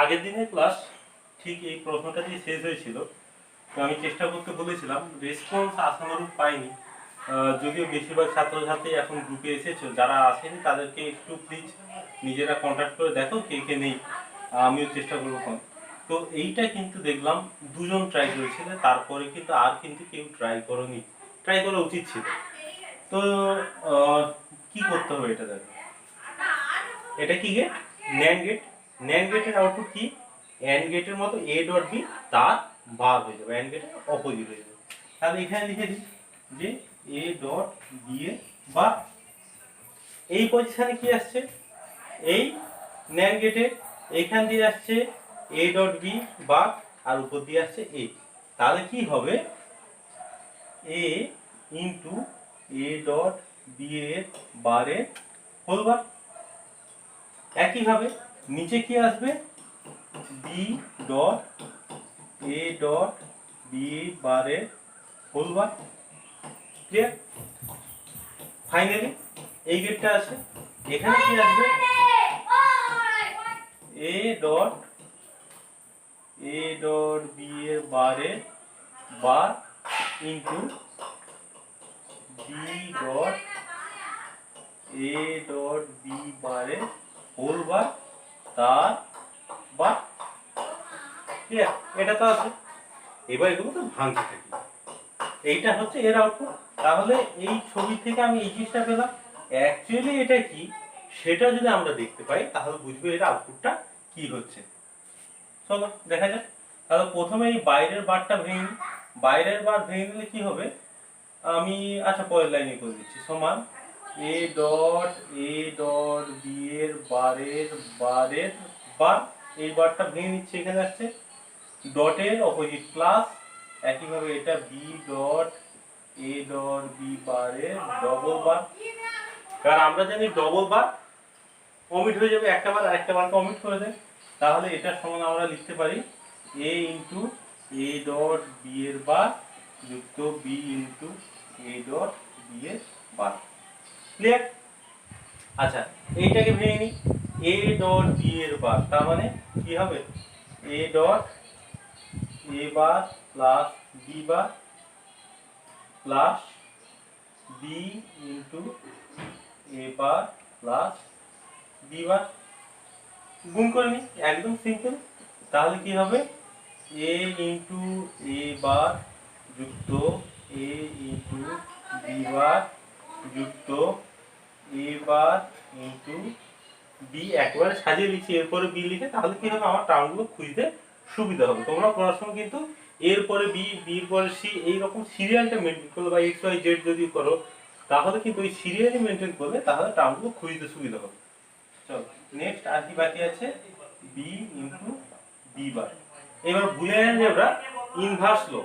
আগের দিনের ক্লাস ঠিক এই প্রশ্নটা দিয়ে শেষ হয়েছিল। তো আমি চেষ্টা করতে বলেছিলাম, রেসপন্স আশানুরূপ পাইনি। যদিও বেশিরভাগ ছাত্রছাত্রী এখন গ্রুপে এসেছো, যারা আসেনি তাদেরকে একটু প্লিজ নিজেরা কন্ট্যাক্ট করে দেখো কে কে নেই, আমিও চেষ্টা করবো কম। তো এইটা কিন্তু দেখলাম দুজন ট্রাই করেছিল, তারপরে কিন্তু আর কিন্তু কেউ ট্রাই করোনি। ট্রাই করা উচিত ছিল। তো কি করতে হবে এটা দেখো। এটা কি গেট? Nand gate. ন্যান্ড গেটের আউটপুট কি? অ্যান্ড গেটের মতো এ ডট বি তার বার হয়ে যাবে, অ্যান্ড গেটের অপোজিট হয়ে যাবে। তাহলে এখানে লিখে দিই যে এ ডট বি এর বার। এই পজিশনে কি আসছে? এই ন্যান্ড গেটে এইখান দিয়ে আসছে এ ডট বি বার, আর উপর দিয়ে আসছে এ। তাহলে কি হবে? A into A dot B এর বারের হোল বার। একইভাবে নিচে কি আসবে? B dot A dot B বারের হোল বার। ক্লিয়ার? ফাইনালি এই গেটটা আছে, এখানে কি আসবে? এ ডট বি এর বারের bar into B dot A dot B বারের হোল বার তার বার। ক্লিয়ার? এটা তো আছে। এবার এগুলো তো ভাঙতে থাকি। এইটা হচ্ছে এর আউটপুট। তাহলে এই ছবি থেকে আমি এই জিনিসটা পেলাম, অ্যাকচুয়ালি এটা কি সেটা যদি আমরা দেখতে পাই তাহলে বুঝবো এর আউটপুটটা কি হচ্ছে। চলো দেখা যাক। তাহলে প্রথমে এই বাইরের বারটা ভেঙে নিই। বাইরের বার ভেঙে নিলে কি হবে? আমি আচ্ছা পরের লাইনে করে দিচ্ছি। সমান এ ডট বি এর বারের বার। এই বারটা ভেঙে নিচ্ছে, এখানে আসছে ডটের অপোজিট প্লাস। একইভাবে এটা বি ডট বি বারের ডবল বার। কারণ আমরা জানি ডবল বার অমিট হয়ে যাবে, একটা বার আরেকটা বারকে অমিট করে দেয়। তাহলে এটার সমান আমরা লিখতে পারি A into A dot B এর বার যুক্ত B into A dot B এর বার। ক্লিয়ার? আচ্ছা এইটাকে ভেঙে নিই। এ ডট বি এর বার তার মানে কি হবে? A dot A bar plus B bar plus B into A bar plus B bar. গুণ করে নিই, একদম সিম্পল। তাহলে কি হবে? এ ইন্টু এ বার যুক্ত এ ইন্টু বি বার যুক্ত এ বার ইন্টু বি। একবারে সাজিয়ে লিখছি, এরপরে বি লিখে, তাহলে কি হবে? আমার টার্মগুলো খুঁজতে সুবিধা হবে। তোমরা পড়াশোনা কিন্তু এরপরে বি, বির পরে সি, এইরকম সিরিয়ালটা মেনটেন করলে বা এক্স ওয়াই জেড যদি করো তাহলে কিন্তু ওই সিরিয়ালি মেনটেন করলে তাহলে টার্মগুলো খুঁজতে সুবিধা হবে। চলো নেক্সট আর কি বাকি আছে? B into B bar. এবার Boolean algebra inverse law.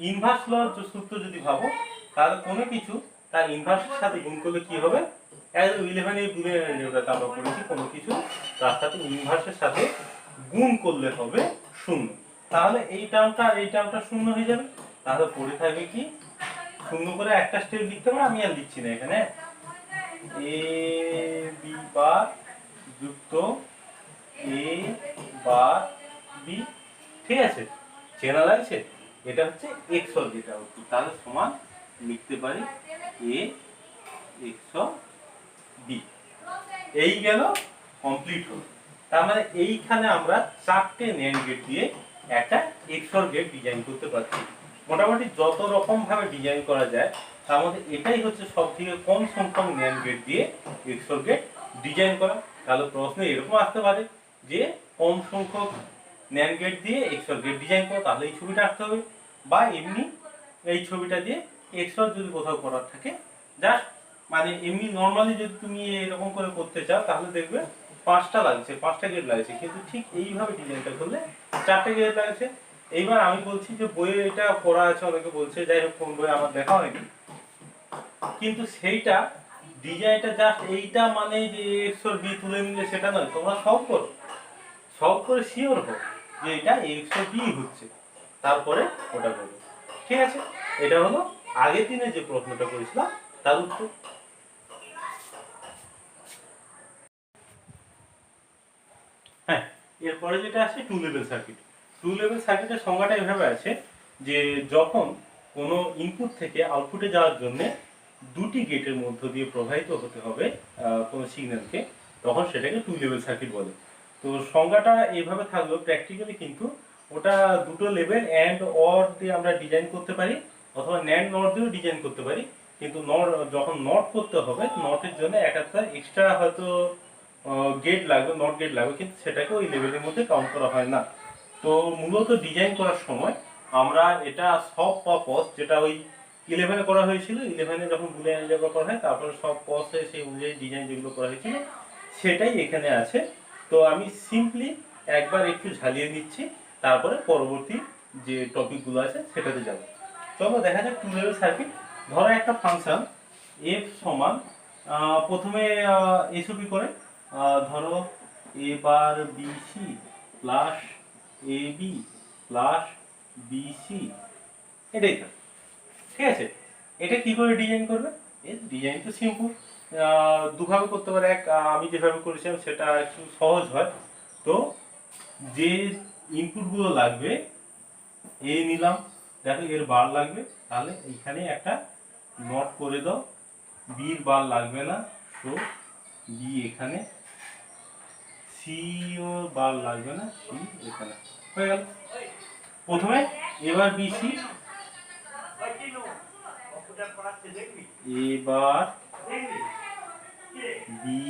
Inverse law সূত্র যদি ভাবো তাহলে কোনো কিছু তার ইনভার্সের সাথে গুণ করলে কি হবে? একদম 11 এই বুলিয়ান অ্যালজেব্রাতে আমরা পড়েছি, কোনো কিছু তার সাথে ইনভার্সের সাথে গুণ করলে হবে শূন্য। তাহলে এই টার্মটা আর এই টার্মটা শূন্য হয়ে যাবে। তাহলে পড়ে থাকবে কি? শূন্য করে একটা স্টেপ লিখতে পারো, আমি আর লিখছি না এখানে। এ বি বার যুক্ত এ বার বি। ঠিক আছে? চেনা লাগছে? এটা হচ্ছে এক্সর গেট আউটপুট। তাহলে সমান লিখতে পারি এ এক্সর বি। এই গেল, কমপ্লিট হলো। তার মানে এইখানে আমরা চারটে ন্যান্ড গেট দিয়ে একটা এক্সর গেট ডিজাইন করতে পারছি। মোটামুটি যত রকম ভাবে ডিজাইন করা যায় তার মধ্যে এটাই হচ্ছে সব থেকে কম সংখ্যক ন্যান্ড গেট দিয়ে এক্সর গেট ডিজাইন করা। তাহলে প্রশ্ন এরকম আসতে পারে যে কম সংখ্যক ন্যান্ড গেট দিয়ে এক্সর গেট ডিজাইন করো, তাহলে এই ছবিটা আঁকতে হবে। বা এমনি এই ছবিটা দিয়ে এক্সর যদি কোথাও করার থাকে, জাস্ট মানে এমনি নর্মালি যদি তুমি এরকম করে করতে চাও তাহলে দেখবে পাঁচটা লাগছে, পাঁচটা গেট লাগছে, কিন্তু ঠিক এইভাবে ডিজাইনটা করলে চারটে গেট লাগছে। এইবার আমি বলছি যে বইয়ে এটা পড়া আছে, অনেকে বলছে, যাই হোক কোন বই আমার দেখা হয়নি, কিন্তু সেইটা ডিজাইনটা জাস্ট এইটা মানে যে এক্সর বি তুলে নিলে সেটা নয়। তোমরা সলভ করো, সলভ করে শিওর হো যে এটা এক্সর বি হচ্ছে, তারপরে ওটা করবে। ঠিক আছে? এটা হলো আগের দিনে যে প্রশ্নটা করেছিলাম তার উত্তর। হ্যাঁ, এরপরে যেটা আছে two level circuit. Two level সার্কিটের সংজ্ঞাটা এভাবে আছে যে যখন কোনো ইনপুট থেকে আউটপুটে যাওয়ার জন্য দুটি গেটের মধ্য দিয়ে প্রবাহিত হতে হবে কোনো সিগন্যালকে, তখন সেটাকে টু লেভেল সার্কিট বলে। তো সংজ্ঞাটা এইভাবে থাকলেও প্র্যাকটিক্যালি কিন্তু ওটা দুটো লেভেল অ্যান্ড অর দিয়ে আমরা ডিজাইন করতে পারি, অথবা ন্যান্ড নট দিয়েও ডিজাইন করতে পারি। কিন্তু যখন নট করতে হবে, নটের জন্য একটা এক্সট্রা হয়তো গেট লাগবে, নট গেট লাগবে, কিন্তু সেটাকে ওই লেভেলের মধ্যে কাউন্ট করা হয় না। তো মূলত ডিজাইন করার সময় আমরা এটা সব পারপস, যেটা ওই 11-এ করা হয়েছিল, 11-এ যখন বুলিয়ান অ্যালজেব্রা করা হয় তারপরে সব পসে সেই অনুযায়ী ডিজাইন যেগুলো করা হয়েছিল সেটাই এখানে আছে। তো আমি সিম্পলি একবার একটু ঝালিয়ে নিচ্ছি, তারপরে পরবর্তী যে টপিকগুলো আছে সেটাতে যাব। চলো দেখা যাক টু লেভেল সার্কিট। ধরো একটা ফাংশন এফ সমান, প্রথমে এসওপি করে ধরো এ বার BC plus A B plus BC, এটাই থাকে। ঠিক আছে, এটা কি করে ডিজাইন করবে? এর ডিজাইন তো সিম্পল, দুভাবে করতে পারে। এক, আমি যেভাবে করেছিলাম সেটা একটু সহজ হয়। তো যে ইনপুটগুলো লাগবে, এ নিলাম, দেখো এর বার লাগবে, তাহলে এইখানে একটা নট করে দাও। বির বার লাগবে না, তো বি এখানে, সি ও বার লাগবে না, সি এখানে, হয়ে গেল। প্রথমে এবার বিসি, এবার B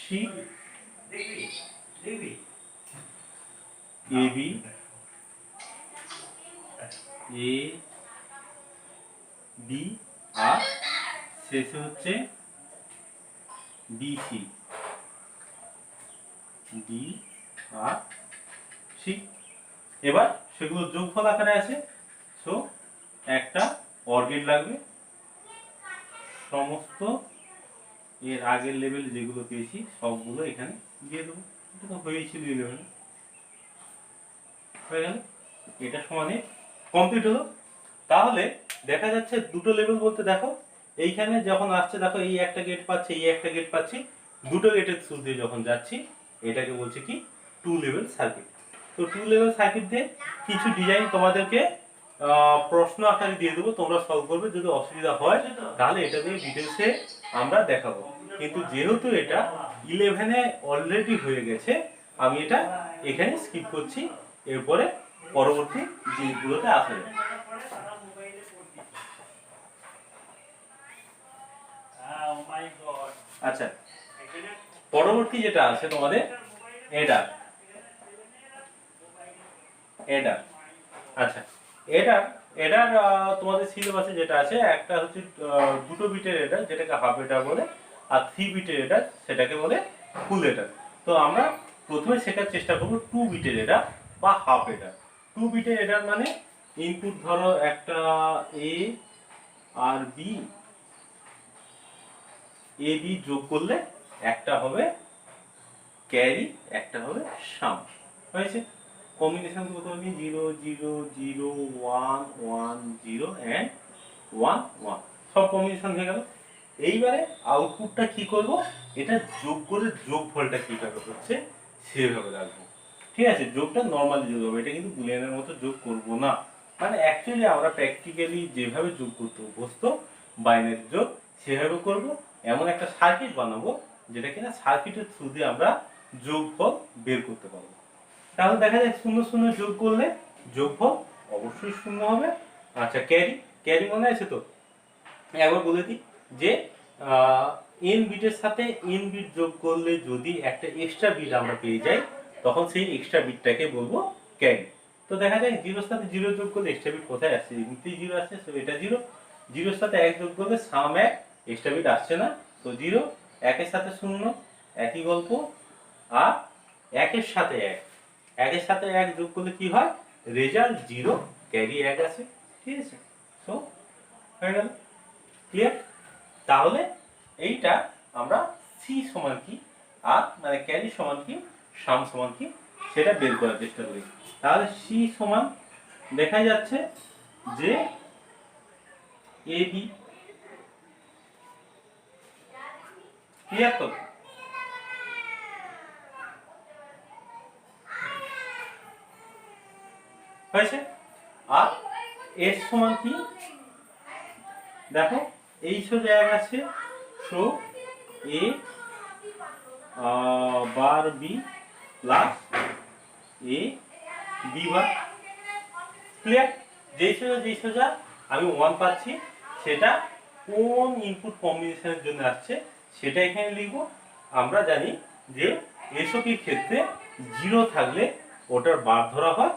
C, A B, A B, আর শেষে হচ্ছে বিসি, ডি আর সি। এবার সেগুলো যোগফল আকারে আছে, সো একটা অর গেট লাগবে। সমস্ত এর আগের লেভেল যেগুলো পেয়েছি সবগুলো এখানে দিয়ে দেবো। এটা তো হয়েছিল 11, হয়ে গেল। এটা সমানে কমপ্লিট হলো। তাহলে দেখা যাচ্ছে দুটো লেভেল বলতে দেখো এইখানে যখন আসছে, দেখো এই একটা গেট পাচ্ছি, এই একটা গেট পাচ্ছি, দুটো গেটের থ্রু দিয়ে যখন যাচ্ছি, এটাকে বলছে কি টু লেভেল সার্কিট। তো টু লেভেল সার্কিট দিয়ে কিছু ডিজাইন তোমাদেরকে প্রশ্ন আকারে দিয়ে দেবো, তোমরা সলভ করবে। যদি অসুবিধা হয় তাহলে এটা দিয়ে ডিটেলসে আমরা দেখাবো। কিন্তু যেহেতু এটা 11-এ অলরেডি হয়ে গেছে, আমি এটা এখানে স্কিপ করছি, এরপরে পরবর্তী জিনিসগুলোতে আসা যাবে। আচ্ছা, পরবর্তী যেটা আছে তোমাদের এটা, আচ্ছা এটার তোমাদের সিলেবাসে যেটা আছে, একটা হচ্ছে দুটো বিটের এডার, যেটাকে হাফ এডার বলে, আর 3 বিটের এডার, সেটাকে বলে ফুল এডার। তো আমরা প্রথমে শেখার চেষ্টা করবো 2 বিটের এডার বা হাফ এডার। 2 বিটের এডার মানে ইনপুট ধরো একটা এ আর বি, এ বি যোগ করলে একটা হবে ক্যারি, একটা হবে সাম, হয়েছে। কম্বিনেশন কত হবে? 0 0 0 1 1 0 এন্ড 1 1, সব কম্বিনেশন হয়ে গেল। এইবারে আউটপুটটা কি করব? এটা যোগ করে যোগফলটা কিভাবে হচ্ছে সেভাবে রাখবো। ঠিক আছে, যোগটা নরমালি যোগ হবে, এটা কিন্তু বুলিয়ানের মতো যোগ করব না। মানে অ্যাকচুয়ালি আমরা প্র্যাকটিক্যালি যেভাবে যোগ করতে অভ্যস্ত, বাইনারি যোগ, সেভাবে করব। এমন একটা সার্কিট বানাবো যেটা কিনা সার্কিটের থ্রু দিয়ে আমরা যোগফল বের করতে পারবো। তাহলে দেখা যায় 0 0 যোগ করলে যোগফল অবশ্যই 0 হবে। আচ্ছা, ক্যারি মনে আছে তো? একবার বলে দিই যে এন বিটের সাথে এন বিট যোগ করলে যদি একটা এক্সট্রা বিট আমরা পেয়ে যাই, তখন সেই এক্সট্রা বিটটাকে বলবো ক্যারি। তো দেখা যায় 0 এর সাথে 0 যোগ করলে এক্সট্রা বিট কোথায় আসছে? এমনিতেই 0 আসছে, তো এটা 0। 0 এর সাথে 1 যোগ করলে সাম 1, এক্সট্রা বিট আসছে না, তো 0। 1 এর সাথে 0, একই গল্প। আর 1 এর সাথে 1, 1 এর সাথে 1 যোগ করলে কি হয়? রেজাল্ট 0, ক্যারি 1 আছে। ঠিক আছে, সো হয়ে গেল। ক্লিয়ার? তাহলে এইটা আমরা সি সমান কি, আর মানে ক্যারি সমান কি, সাম সমান কি, সেটা বের করার চেষ্টা করি। তাহলে সি সমান দেখা যাচ্ছে যে এ বি। ক্লিয়ার তো? হয়েছে। আর এর সমান কি দেখো, এই সোজা এক আছে, so A bar B plus A B bar. Clear? যেই সোজা আমি 1 পাচ্ছি, সেটা কোন ইনপুট কম্বিনেশনের জন্য আসছে সেটা এখানে লিখবো। আমরা জানি যে এসওপির ক্ষেত্রে 0 থাকলে ওটার বার ধরা হয়,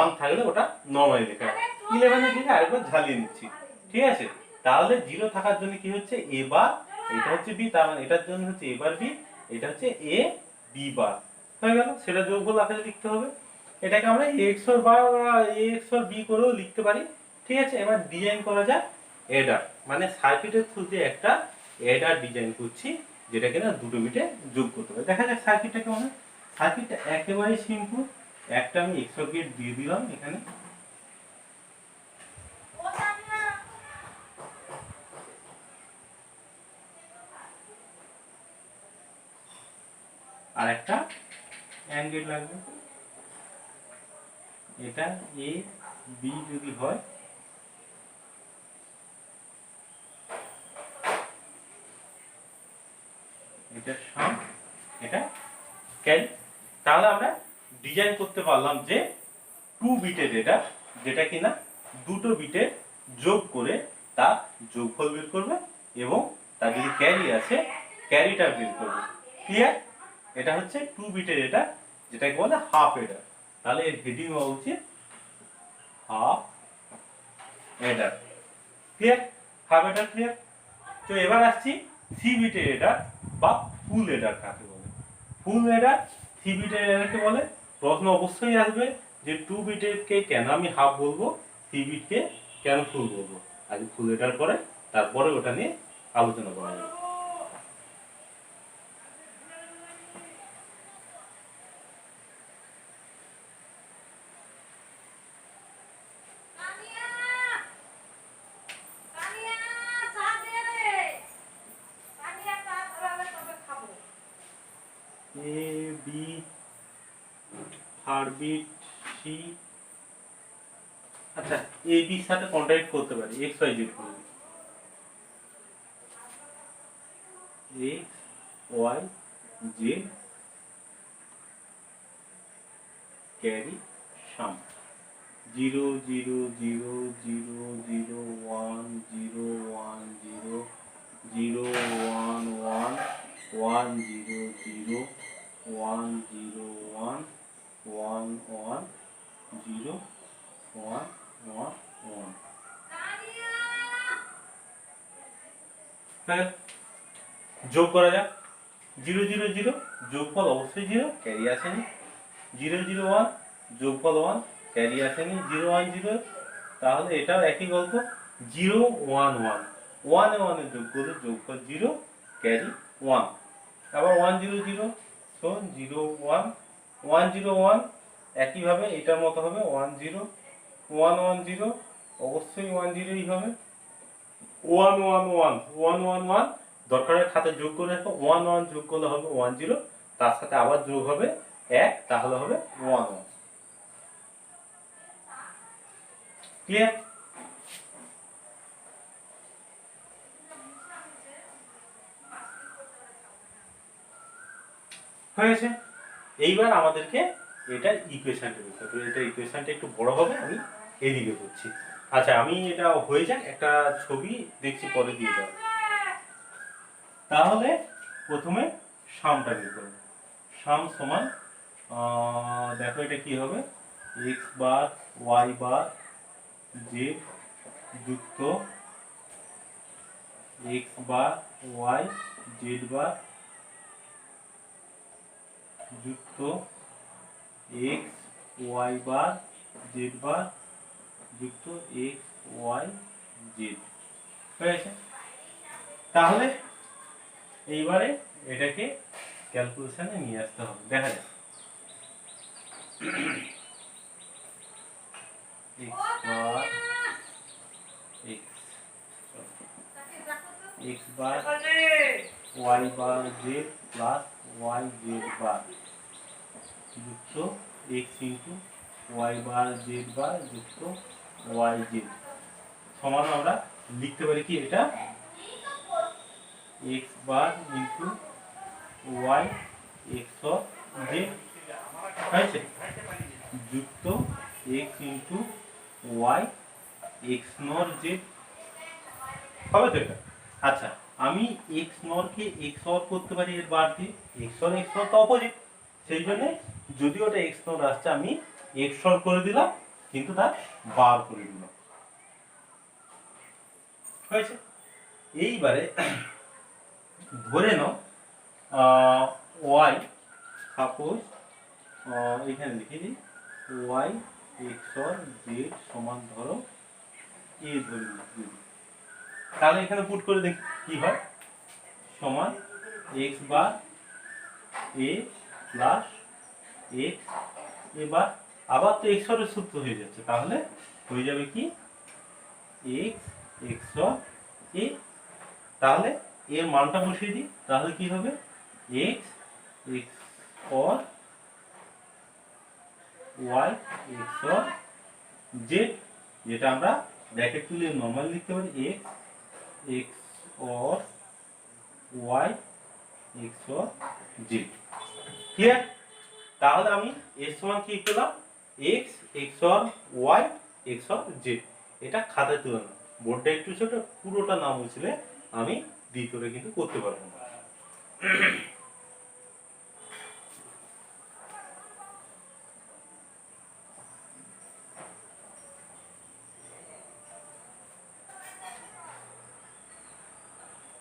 1 থাকলে ওটা নর্মালি লেখা হয়। 11 থেকে আরেকবার ঝালিয়ে নিচ্ছি, ঠিক আছে? তাহলে 0 থাকার জন্য কি হচ্ছে এ বার, এটা হচ্ছে বি, তার মানে এটার জন্য হচ্ছে এ বার বি, এটা হচ্ছে এ বি বার। হয়ে গেল, সেটা যোগফল আকারে লিখতে হবে। এটাকে আমরা এ XOR বার বা এ XOR বি করেও লিখতে পারি, ঠিক আছে? এবার ডিজাইন করা যাক অ্যাডার, মানে সার্কিটের থ্রুতে একটা অ্যাডার ডিজাইন করছি, যেটা কিনা দুটো বিটে যোগ করতে হবে। দেখা যাক সার্কিটটা কেমন হয়। সার্কিটটা একেবারে সিম্পল। একটা আমি XOR গেট দিয়ে দিলাম এখানে, আর একটা AND গেট লাগবে। এটা এ বি যদি হয়, এটা সাম, এটা ক্যারি। তাহলে আমরা ডিজাইন করতে পারলাম যে 2 বিটের এটা, যেটা কিনা দুটো বিটের যোগ করে তার যোগফল বের করবে এবং তার যদি ক্যারি আছে ক্যারিটা বের করবে। ক্লিয়ার? এটা হচ্ছে 2 বিটের এটা, যেটাকে বলে হাফ এডার। তাহলে এর হেডিং হওয়া উচিত হাফ এডার। ক্লিয়ার? Half এডার clear? তো এবার আসছি 3 বিটের এডার বা ফুল এডার কাকে বলে। ফুল এডার 3 বিটের এডারকে বলে। প্রশ্ন অবশ্যই আসবে যে 2 বিটেরকে কেন আমি হাফ বলবো, 3 বিটকে কেন ফুল বলবো। আগে ফুল এডার করে তারপরে ওটা নিয়ে আলোচনা করা যাবে। A B third bit C, আচ্ছা এ বির সাথে কন্টাক্ট করতে পারি এক্স ওয়াই জেড করে, এক্স ওয়াই জেড ক্যারি সাম 0 0 0 0 0 1 0 1 0 0 1 1 1 0 0 1 0 1 1 1 0 1 1 1। যোগ করা যাক। 0 0 0 যোগফল অবশ্যই 0, ক্যারি আসেনি। 0 0 1 যোগফল 1, ক্যারি আসেনি। 0 1 0, তাহলে এটাও একই গল্প। 0 1 1, 1 এ 1 এ যোগ করলে যোগফল 0, ক্যারি 1। আবার 1 0 0, সো 0 1 1 0 1, একইভাবে এটার মতো হবে 1 0 1 1 0, অবশ্যই 1 0ই হবে। 1 1 1 1 1 1, দরকারের খাতে যোগ করে রাখো। 1 1 যোগ করলে হবে 1 0, তার সাথে আবার যোগ হবে 1, তাহলে হবে 1 1। ক্লিয়ার? হয়েছে। এইবার আমাদেরকে এটা ইকুয়েশনটা লিখতে হবে। এটা ইকুয়েশনটা একটু বড় হবে, আমি এদিকে করছি। আচ্ছা আমি এটা হয়ে যাক, একটা ছবি দেখছি পরে দিয়ে দেব। তাহলে প্রথমে সামটা বের করব। সাম সমান দেখো এটা কি হবে, x bar Y bar Z যুক্ত x bar y z bar যুক্ত x y bar Z bar যুক্ত এক্স ওয়াই জেড। হয়েছে? তাহলে এইবারে এটাকে ক্যালকুলেশনে নিয়ে আসতে হবে। দেখা যাক x bar y bar z plus y z bar যুক্ত x into Y bar Z bar যুক্ত ওয়াই জেড সমান আমরা লিখতে পারি কি এটা X bar into Y X of Z হয়েছে যুক্ত X into Y X nor Z হবে তো এটা। আচ্ছা আমি এক্স নরকে এক্স অর করতে পারি এর বার দিয়ে, এক্স অর তো অপোজিট, সেই জন্য যদি ওটা এক্স নর আসছে আমি এক্স অর করে দিলাম কিন্তু তার বার করে দিলাম হয়েছে। এইবারে ধরে নাও ওয়াই সাপোজ এখানে লিখে দিই ওয়াই এক্স অর জেড সমান ধরো এ ধরে নিই, তাহলে এখানে পুট করে দেখি কি হয় সমান এক্স বার এ প্লাস এক্স এবার আবার তো এক্স অর সূত্র হয়ে যাচ্ছে, তাহলে হয়ে যাবে কি এক্স এক্স অর এ, তাহলে এর মানটা বসিয়ে দিই তাহলে কি হবে x x or Y X or Z, যেটা আমরা ব্র্যাকেট তুলে নরমাল লিখতে পারি X x or Y X or Z. Clear? তাহলে আমি এর সমান কি পেলাম X x or Y X or Z. এটা খাতায় তুলে না, বোর্ডটা একটু ছোট, পুরোটা না মুছলে আমি দ্বিতীয়টা কিন্তু করতে পারবো না।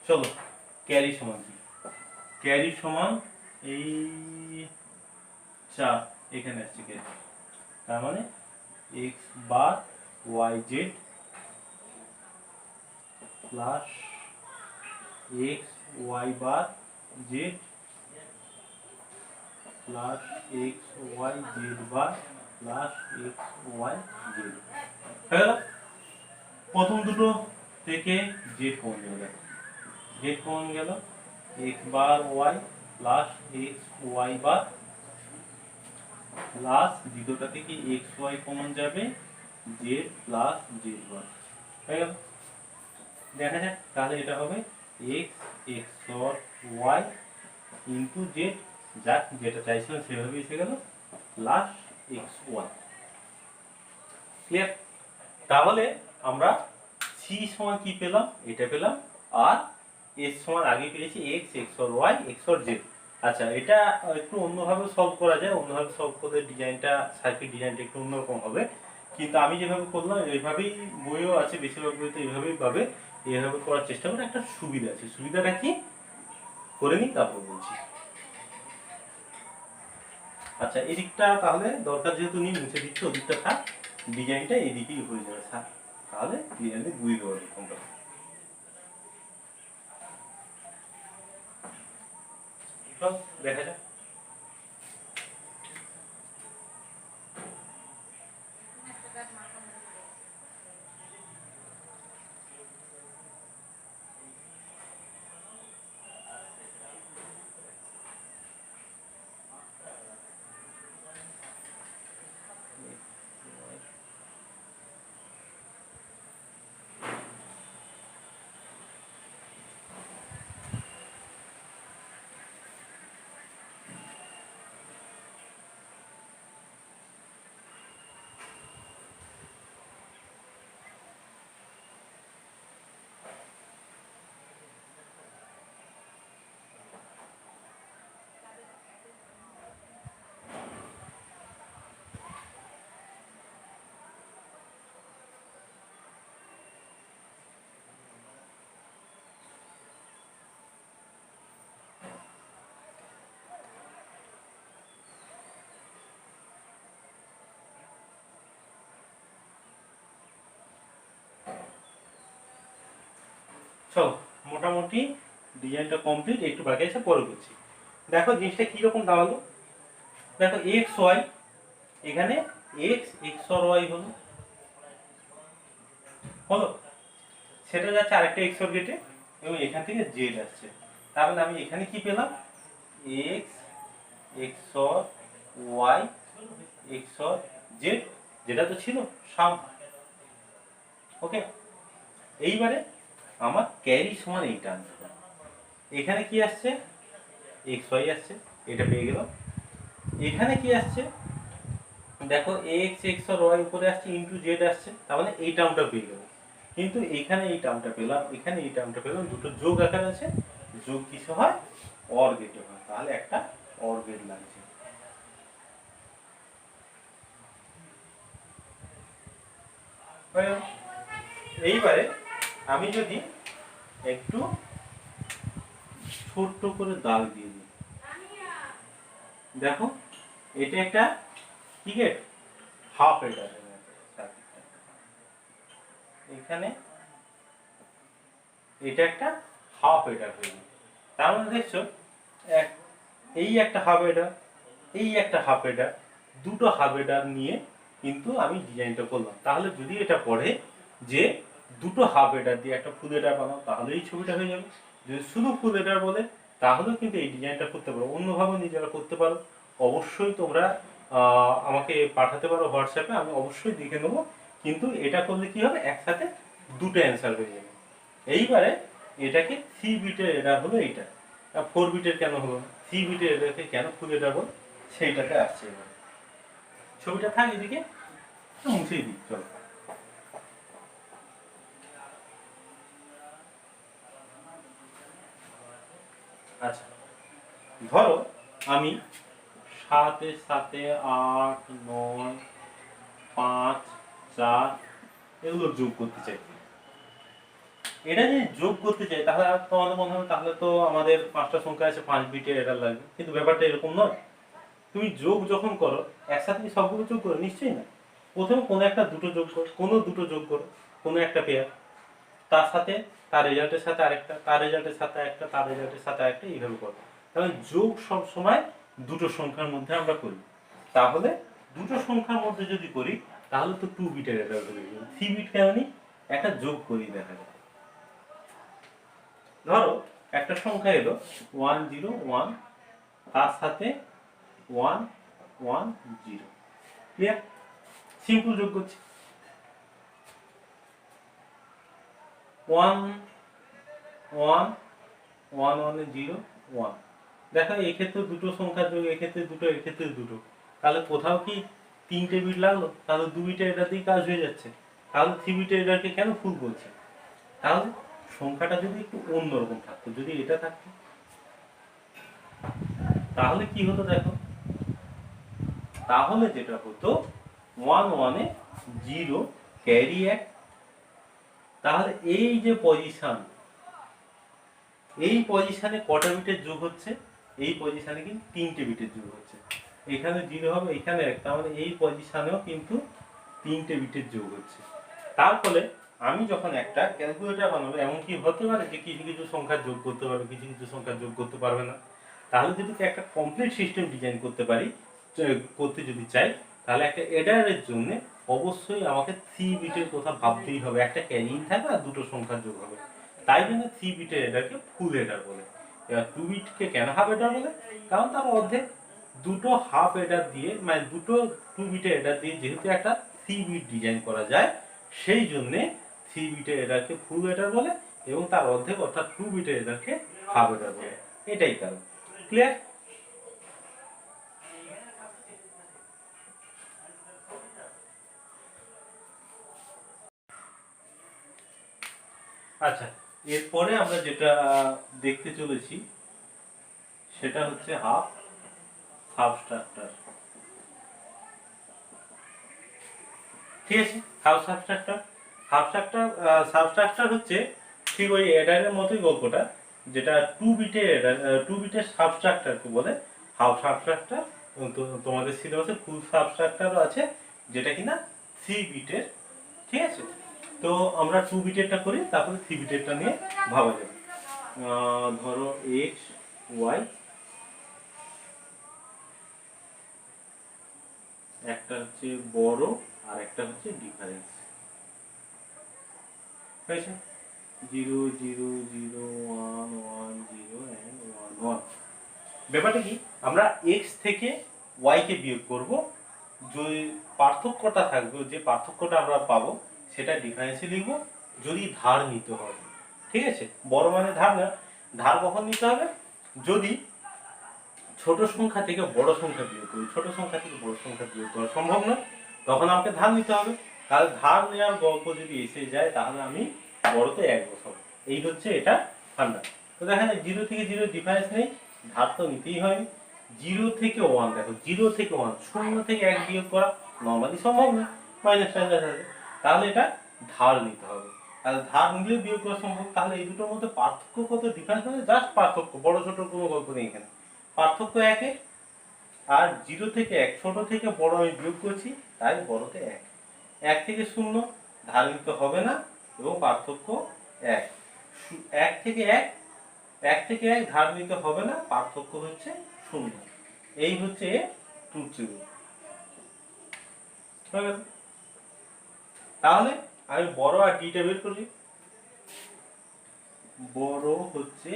চলো ক্যারি সমান কি, ক্যারি সমান এই 4 এখানে আসছে ক্যারি, তার মানে x bar y z plus x y bar z plus x y z bar plus x y z হয়ে গেল। প্রথম দুটো থেকে জেড কমন গেল, জেড কমন গেল x bar y plus x y bar plus দ্বিতীয়টা থেকে এক্স ওয়াই কমন যাবে জেড প্লাস জেড বার হয়ে গেল। দেখা যাক তাহলে এটা হবে x x or y into z, যাক যেটা চাইছিলাম সেভাবে এসে গেল প্লাস এক্স ওয়াই। ক্লিয়ার? তাহলে আমরা সি সমান কি পেলাম এটা পেলাম, আর এস সমান আগে পেয়েছি X x or Y X or Z. আচ্ছা এটা একটু অন্যভাবে সলভ করা যায়, অন্যভাবে সলভ করলে ডিজাইনটা সার্কিট ডিজাইনটা একটু অন্যরকম হবে, কিন্তু আমি যেভাবে করলাম এইভাবেই বইও আছে, বেশিরভাগ বইতে এইভাবেই পাবে, এইভাবে করার চেষ্টা করে একটা সুবিধা আছে, সুবিধাটা কি করে নিই তারপর বলছি। আচ্ছা এদিকটা তাহলে দরকার যেহেতু নিয়ে মুছে দিচ্ছি, ওদিকটা থাক, ডিজাইনটা এদিকেই হয়ে যাবে স্যার, তাহলে ডিজাইনটা বুঝতে পারবে তোমরা। দেখা যাক চলো মোটামুটি ডিজাইনটা কমপ্লিট, একটু বাকি আছে পরে করছি। দেখো জিনিসটা কিরকম দাঁড়ালো, দেখো এক্স ওয়াই এখানে এক্স এক্স অর ওয়াই হলো, হলো সেটা যাচ্ছে আরেকটা এক্স অর গেটে এবং এখান থেকে জেড আসছে, তাহলে আমি এখানে কি পেলাম X x or Y X or Z যেটা তো ছিল সাম। ওকে, এইবারে আমার ক্যারি সমান এইটা আনতে হবে। এখানে কি আসছে, এক্স ওয়াই আসছে, এটা পেয়ে গেলাম। এখানে কি আসছে দেখো, এক্স এক্স আর ওয়াই উপরে আসছে, ইন্টু জেড আসছে, তার মানে এই টার্মটা পেয়ে গেল। কিন্তু এখানে এই টার্মটা পেলাম, এখানে এই টার্মটা পেলাম, দুটো যোগ আকার আছে, যোগ কিছু হয় অর গেটে হয়, তাহলে একটা অর গেট লাগছে। এইবারে আমি যদি একটু ছোট্ট করে দাগ দিয়ে দিই, দেখো এটা একটা কি গেট, হাফ এটার, এখানে এটা একটা হাফ এটার হয়ে গেল। তার মানে দেখছো এই একটা হাফ এডার, এই একটা হাফ এডার, দুটো হাফ এডার নিয়ে কিন্তু আমি ডিজাইনটা করলাম। তাহলে যদি এটা পড়ে যে দুটো হাফ এডার দিয়ে একটা ফুল এডার বানাও, তাহলে এই ছবিটা হয়ে যাবে। যদি শুধু ফুল এডার বলে তাহলেও কিন্তু এই ডিজাইনটা করতে পারো, অন্যভাবে নিজেরা করতে পারো। অবশ্যই তোমরা আমাকে পাঠাতে পারো হোয়াটসঅ্যাপে, আমি অবশ্যই দেখে নেবো। কিন্তু এটা করলে কি হবে, একসাথে দুটো অ্যান্সার হয়ে যাবে। এইবারে এটাকে 3 বিটের এডার হলো এইটা, 4 বিটের কেন হলো না, 3 বিটের এডারকে কেন ফুল এডার বল, সেইটাতে আসছে। এবার ছবিটা থাক এদিকে, মুছেই দিই চলো। আচ্ছা, ধরো আমি 7 এর সাথে 8, 9, 5, 4 এগুলো যোগ করতে চাই। এটা যদি যোগ করতে চাই তাহলে তোমাদের মনে হবে তাহলে তো আমাদের 5টা সংখ্যা আছে, 5 বিটের এডার লাগবে, কিন্তু ব্যাপারটা এরকম নয়। তুমি যোগ যখন করো একসাথে কি সবগুলো যোগ করো, নিশ্চয়ই না। প্রথমে কোনো একটা দুটো যোগ করো, কোনো দুটো যোগ করো, কোনো একটা পেয়ার, তার সাথে তার রেজাল্টের সাথে আরেকটা, তার রেজাল্টের সাথে একটা, তার রেজাল্টের সাথে আরেকটা, এইভাবে করো। তাহলে যোগ সব সময় দুটো সংখ্যার মধ্যে আমরা করি। তাহলে দুটো সংখ্যার মধ্যে যদি করি তাহলে তো 2 বিটের এটা হয়ে যাবে। 3 বিট কেন নি, একটা যোগ করি দেখা যায়। ধরো একটা সংখ্যা এলো 101, তার সাথে 110, ক্লিয়ার? সিম্পল যোগ করছি, 1 1 1 1 0 1। দেখো এক্ষেত্রে দুটো সংখ্যার যোগ, এক্ষেত্রে দুটো, এক্ষেত্রে দুটো, তাহলে কোথাও কি 3টে বিট লাগলো, তাহলে 2 বিটের এটা দিয়ে কাজ হয়ে যাচ্ছে। তাহলে 3 বিটের এটাকে কেন ফুল বলছে? তাহলে সংখ্যাটা যদি একটু অন্যরকম থাকতো, যদি এটা থাকতো তাহলে কি হতো দেখো, তাহলে যেটা হতো 1 1 এ 0 ক্যারি 1। তাহলে এই যে পজিশন, এই পজিশনে কটা বিটের যোগ হচ্ছে, এই পজিশনে কিন্তু 3টে বিটের যোগ হচ্ছে। এখানে 0 হবে, এখানে 1, তার মানে এই পজিশনেও কিন্তু 3টে বিটের যোগ হচ্ছে। তার ফলে আমি যখন একটা ক্যালকুলেটর বানাবো, এমন কি হতে পারে যে কিছু কিছু সংখ্যা যোগ করতে পারবে, কিছু কিছু সংখ্যা যোগ করতে পারবে না। তাহলে যদি একটা কমপ্লিট সিস্টেম ডিজাইন করতে পারি, করতে যদি চাই, তাহলে একটা এডারের জন্য অবশ্যই আমাকে 3 বিটের কথা ভাবতেই হবে। একটা ক্যারি থাকবে আর দুটো সংখ্যা যোগ হবে, তাই জন্য 3 বিটের এডারকে ফুল এডার বলে। এবার 2 বিটকে কেন হাফ এডার বলে, কারণ তার অর্ধেক। দুটো হাফ এডার দিয়ে, মানে দুটো 2 বিটের এডার দিয়ে যেহেতু একটা 3 বিট ডিজাইন করা যায়, সেই জন্যে 3 বিটের এডারকে ফুল এডার বলে, এবং তার অর্ধেক অর্থাৎ 2 বিটের এডারকে হাফ এডার বলে। এটাই কারণ। ক্লিয়ার? আচ্ছা, এরপরে আমরা যেটা দেখতে চলেছি সেটা হচ্ছে হাফ সাবস্ট্রাক্টর। ঠিক আছে, হাফ সাবস্ট্রাক্টর। সাবস্ট্রাক্টর হচ্ছে ঠিক ওই অ্যাডারের মতোই গল্পটা, যেটা 2 বিটের অ্যাডার, 2 বিটের সাবস্ট্রাক্টরকে বলে হাফ সাবস্ট্রাক্টর। তোমাদের সিলেবাসে ফুল সাবস্ট্রাক্টরও আছে, যেটা কিনা 3 বিটের। ঠিক আছে, তো আমরা 2 বিটেরটা করি, তারপরে 3 বিটেরটা নিয়ে ভাবা যাবে। ধরো এক্স ওয়াই, একটা হচ্ছে বড় আর একটা হচ্ছে ডিফারেন্স, হয়েছে 0 0 0 1 1 0 and 1 1। ব্যাপারটা কি, আমরা এক্স থেকে ওয়াই কে বিয়োগ করব, যদি পার্থক্যটা থাকবে, যে পার্থক্যটা আমরা পাবো সেটা ডিফারেন্সে লিখবো যদি ধার নিতে হবে। ঠিক আছে, বড় মানে ধার না, ধার কখন নিতে হবে? যদি ছোট সংখ্যা থেকে বড় সংখ্যা বিয়োগ করি, ছোট সংখ্যা থেকে বড় সংখ্যা বিয়োগ করা সম্ভব নয়, তখন আমাকে ধার নিতে হবে। তাহলে ধার নেওয়ার গল্প যদি এসে যায় তাহলে আমি বড়তে 1 বসাবো। এই হচ্ছে এটা ফান্ডা। তো দেখেন 0 থেকে 0 ডিফারেন্স নেই, ধার তো নিতেই হয়। 0 থেকে 1, দেখো 0 থেকে 1, 0 থেকে 1 বিয়োগ করা নর্মালি সম্ভব না, মাইনাস মাইনাস আছে, তাহলে এটা ধার নিতে হবে। তাহলে ধার নিলে বিয়োগ করা সম্ভব। তাহলে এই দুটোর মধ্যে পার্থক্য কত? ডিফারেন্স মানে জাস্ট পার্থক্য, বড় ছোট কোনো গল্প নেই এখানে, পার্থক্য 1। আর 0 থেকে 1, ছোট থেকে বড় আমি বিয়োগ করছি, তাই বড়তে 1। 1 থেকে 0 ধার নিতে হবে না এবং পার্থক্য 1। 1 থেকে 1, 1 থেকে 1 ধার নিতে হবে না, পার্থক্য হচ্ছে 0। এই হচ্ছে ট্রুথ টেবিল। তাহলে আমি বড় আর ডিটা বের করি। বড় হচ্ছে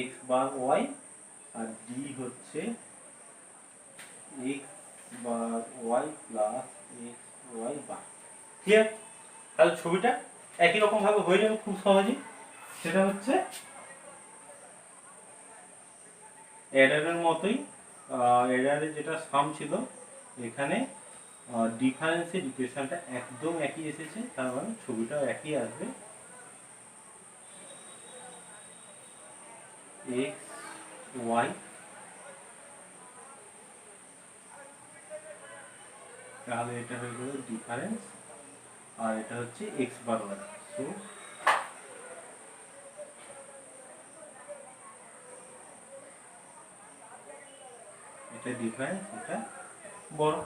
x বার y আর ডি হচ্ছে x বার y প্লাস x y বার। ক্লিয়ার? তাহলে ছবিটা একই রকম ভাবে হয়ে যাবে খুব সহজেই। সেটা হচ্ছে এররের মতোই, এররে যেটা সাম ছিল এখানে ডিফারেন্সের ইকুয়েশনটা একদম একই এসেছে, তার মানে ছবিটাও একই আসবে। x y, তাহলে এটা হয়ে গেল ডিফারেন্স, আর এটা হচ্ছে x বার y। সো এটা ডিফারেন্স, এটা বড়।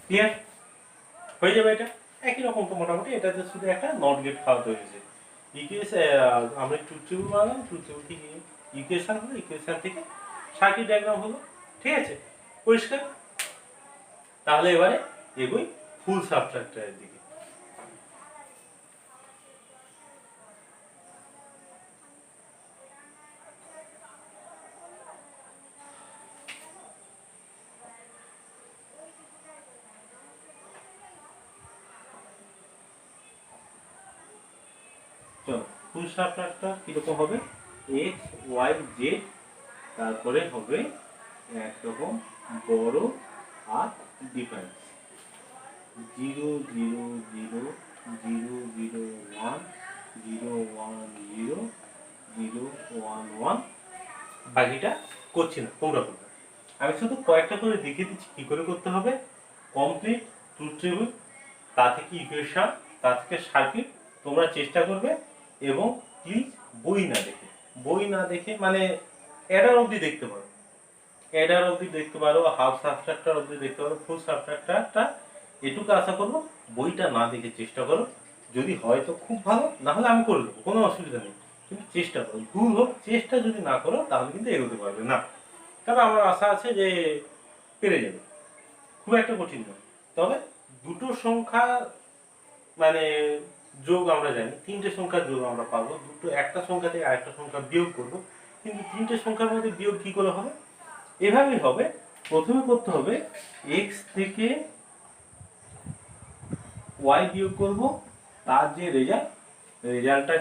ক্লিয়ার? হয়ে যাবে। এটা একই রকম তো মোটামুটি, এটাতে শুধু একটা নট গেট খাওয়াতে হয়েছে। আমরা ট্রুথ টেবিল বানালাম, ট্রুথ টেবিল থেকে ইকুয়েশন হলো, ইকুয়েশন থেকে সার্কিট ডায়াগ্রাম হলো। ঠিক আছে, পরিষ্কার? তাহলে এবারে এগোই ফুল সাবট্রাক্টরের দিকে। চলো, ফুল সাবট্রাক্টর কিরকম হবে? x y z, তারপরে হবে একরকম বড় আর ডিফারেন্স 0 0 0 0 0 1 0 1 0 0 1 1। বাকিটা করছি না, তোমরা করবে। আমি শুধু কয়েকটা করে দেখিয়ে দিচ্ছি কি করে করতে হবে। কমপ্লিট ট্রুথ টেবিল, তা থেকে ইকুয়েশন, তা থেকে সার্কিট তোমরা চেষ্টা করবে। এবং প্লিজ বই না দেখে মানে অ্যাডার অবধি দেখতে পারো, অ্যাডার অবধি দেখতে পারো, হাফ সাবট্রাক্টর অবধি দেখতে পারো, ফুল সাবট্রাক্টরটা এটুকু আশা করবো বইটা না দেখে চেষ্টা করো। যদি হয় তো খুব ভালো, না হলে আমি করে দেবো, কোনো অসুবিধা নেই। কিন্তু চেষ্টা করো, ভুল হোক, চেষ্টা যদি না করো তাহলে কিন্তু এগোতে পারবে না। তবে আমার আশা আছে যে পেরে যাবে, খুব একটা কঠিন নয়। তবে দুটো সংখ্যা মানে যোগ আমরা জানি, 3টে সংখ্যার যোগ আমরা পাবো, একটা সংখ্যা থেকে আরেকটা সংখ্যা বিয়োগ করবো। কিন্তু 3টে সংখ্যার মধ্যে বিয়োগ কি করে হবে? এভাবেই হবে। প্রথমে করতে হবে x থেকে y বিয়োগ করব, তার যে রেজাল্টটা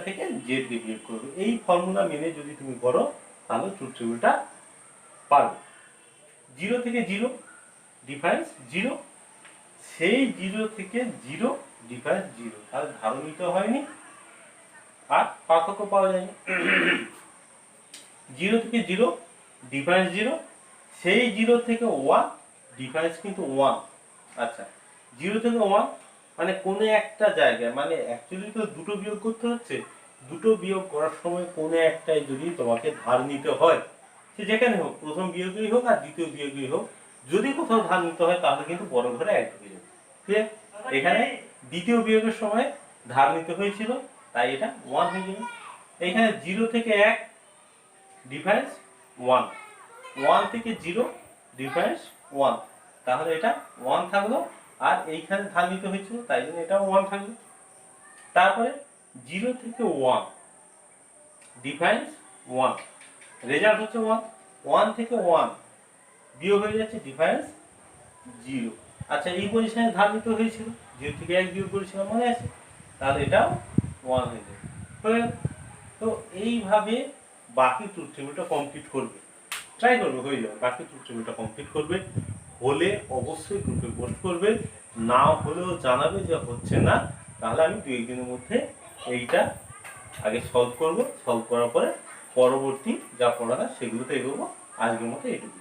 থেকে z কে বিয়োগ করবে। এই ফর্মুলা মেনে যদি তুমি করো তাহলে ট্রুথ টেবিলটা পারবে। 0 থেকে 0 ডিফারেন্স 0, সেই 0 থেকে 0 ডিফারেন্স 0, তাহলে ধারণ নিতে হয়নি আর পার্থক্য পাওয়া যায়নি। 0 থেকে 0 ডিফারেন্স 0, সেই 0 থেকে 1 ডিফারেন্স কিন্তু 1। আচ্ছা, 0 থেকে 1 মানে কোনো একটা জায়গায়, মানে অ্যাকচুয়ালি তো দুটো বিয়োগ করতে হচ্ছে, দুটো বিয়োগ করার সময় কোনো একটাই যদি তোমাকে ধার নিতে হয়, সে যেখানে হোক, প্রথম বিয়োগই হোক আর দ্বিতীয় বিয়োগই হোক, যদি কোথাও ধার নিতে হয় তাহলে কিন্তু বড় ঘরে 1 ঢুকে যাবে। ঠিক আছে, এখানে দ্বিতীয় বিয়োগের সময় ধার নিতে হয়েছিল, তাই এটা 1 হয়ে যাবে। এখানে 0 থেকে 1 ডিফারেন্স 1, 1 থেকে 0 ডিফারেন্স 1, তাহলে এটা 1 থাকলো। আর এইখানে ধার নিতে হয়েছিল তাই জন্য এটা 1 থাকলো। তারপরে 0 থেকে 1 ডিফারেন্স 1, রেজাল্ট হচ্ছে 1, 1 থেকে 1 বিয়োগ হয়ে যাচ্ছে, ডিফারেন্স 0। আচ্ছা এই পজিশনে ধাবিত হয়েছিল, 0 থেকে 1 বিয়োগ করেছিলাম মনে আছে, তাহলে এটাও 1 হয়ে যাবে। হয়ে গেল। তো এইভাবে বাকি ট্রুথ টেবিলটা কমপ্লিট করবে, ট্রাই করবে, হয়ে যাবে। বাকি ট্রুথ টেবিলটা কমপ্লিট করবে, হলে অবশ্যই গ্রুপে পোস্ট করবে, না হলেও জানাবে যে হচ্ছে না, তাহলে আমি 2-1 দিনের মধ্যে এইটা আগে সলভ করব, সলভ করার পরে পরবর্তী যা পড়াটা সেগুলোতে এগোবো। আজকের মতো এইটুকু।